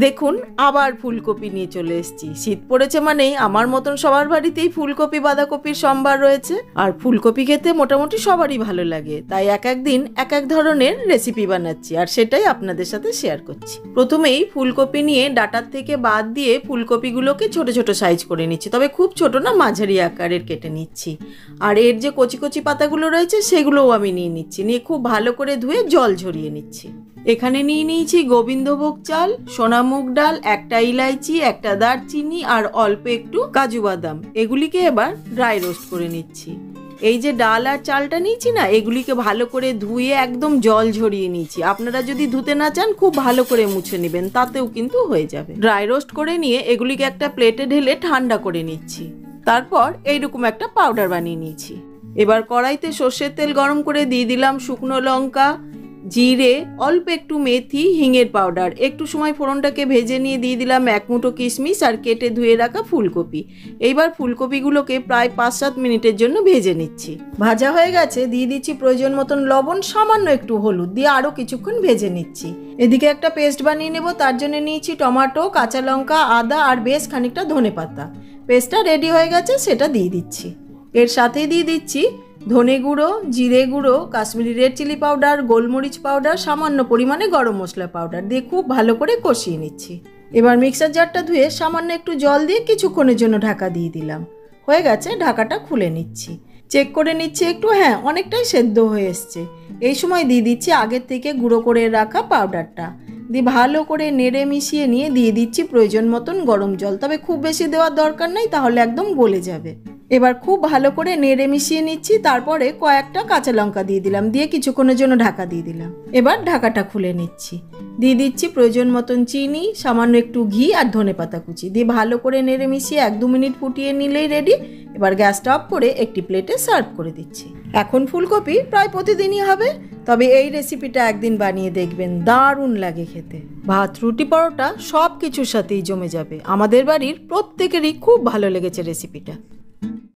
দেখুন আবার ফুলকপি নিয়ে চলে এসেছি। শীত পড়েছে মানেই আমার মতন সবার বাড়িতেই ফুলকপি বাঁধাকপির সম্ভার রয়েছে। আর ফুলকপি খেতে মোটামুটি সবারই ভালো লাগে, তাই এক এক দিন এক এক ধরনের রেসিপি বানাচ্ছি আর সেটাই আপনাদের সাথে শেয়ার করছি। প্রথমেই ফুলকপি নিয়ে ডাঁটার থেকে বাদ দিয়ে ফুলকপিগুলোকে ছোট ছোট সাইজ করে নিচ্ছি, তবে খুব ছোট না, মাঝারি আকারের কেটে নিচ্ছি। আর এর যে কচি কচি পাতাগুলো রয়েছে সেগুলোও আমি নিয়ে নিচ্ছি, নিয়ে খুব ভালো করে ধুয়ে জল ঝরিয়ে নিচ্ছি। এখানে নিয়ে নিয়েছি গোবিন্দভোগ চাল, সোনা মুগ ডাল, একটা ইলাইচি, একটা দারচিনি আর অল্প একটু কাজু বাদাম। এগুলিকে এবার ড্রাই রোস্ট করে নিচ্ছি। এই যে ডাল আর চালটা নিয়েছি না, এগুলিকে ভালো করে ধুয়ে একদম জল ঝরিয়ে নিয়েছি। আপনারা যদি ধুতে না চান খুব ভালো করে মুছে নেবেন, তাতেও কিন্তু হয়ে যাবে। ড্রাই রোস্ট করে নিয়ে এগুলিকে একটা প্লেটে ঢেলে ঠান্ডা করে নিচ্ছি। তারপর এইরকম একটা পাউডার বানিয়ে নিয়েছি। এবার কড়াইতে সর্ষের তেল গরম করে দিয়ে দিলাম শুকনো লঙ্কা, জিরে, অল্প একটু মেথি, হিঙের পাউডার। একটু সময় ফোড়নটাকে ভেজে নিয়ে দিয়ে দিলাম এক মুঠো কিশমিশ আর কেটে ধুয়ে রাখা ফুলকপি। এইবার ফুলকপিগুলোকে প্রায় 5-7 মিনিটের জন্য ভেজে নিচ্ছি। ভাজা হয়ে গেছে, দিয়ে দিচ্ছি প্রয়োজন মতন লবণ, সামান্য একটু হলুদ দিয়ে আরও কিছুক্ষণ ভেজে নিচ্ছি। এদিকে একটা পেস্ট বানিয়ে নেব, তার জন্য নিয়েছি টমেটো, কাঁচা লঙ্কা, আদা আর বেশ খানিকটা ধনেপাতা। পেস্টটা রেডি হয়ে গেছে, সেটা দিয়ে দিচ্ছি। এর সাথেই দিয়ে দিচ্ছি ধনে গুঁড়ো, জিরে গুঁড়ো, কাশ্মীরি রেড চিলি পাউডার, গোলমরিচ পাউডার, সামান্য পরিমাণে গরম মশলা পাউডার দিয়ে খুব ভালো করে কষিয়ে নিচ্ছি। এবার মিক্সার জারটা ধুয়ে সামান্য একটু জল দিয়ে কিছুক্ষণের জন্য ঢাকা দিয়ে দিলাম। হয়ে গেছে, ঢাকাটা খুলে নিচ্ছি। চেক করে নিচ্ছি একটু, হ্যাঁ অনেকটাই সেদ্ধ হয়ে এসছে। এই সময় দিয়ে দিচ্ছি আগের থেকে গুঁড়ো করে রাখা পাউডারটা, দিয়ে ভালো করে নেড়ে মিশিয়ে নিয়ে দিয়ে দিচ্ছি প্রয়োজন মতন গরম জল, তবে খুব বেশি দেওয়ার দরকার নেই, তাহলে একদম গলে যাবে। এবার খুব ভালো করে নেড়ে মিশিয়ে নিচ্ছি। তারপরে কয়েকটা কাঁচা লঙ্কা দিয়ে দিলাম, দিয়ে কিছুক্ষণের জন্য ঢাকা দিয়ে দিলাম। এবার ঢাকাটা খুলে নিচ্ছি। দিয়ে দিচ্ছি প্রয়োজন মতন চিনি, সামান্য একটু ঘি আর ধনেপাতা কুচি দিয়ে ভালো করে নেড়ে মিশিয়ে 1-2 মিনিট ফুটিয়ে নিলেই রেডি। এবার গ্যাসটা অফ করে একটি প্লেটে সার্ভ করে দিচ্ছি। এখন ফুলকপি প্রায় প্রতিদিনই হবে, তবে এই রেসিপিটা একদিন বানিয়ে দেখবেন, দারুণ লাগে খেতে। ভাত, রুটি, পরোটা সব কিছুর সাথেই জমে যাবে। আমাদের বাড়ির প্রত্যেকেরই খুব ভালো লেগেছে রেসিপিটা।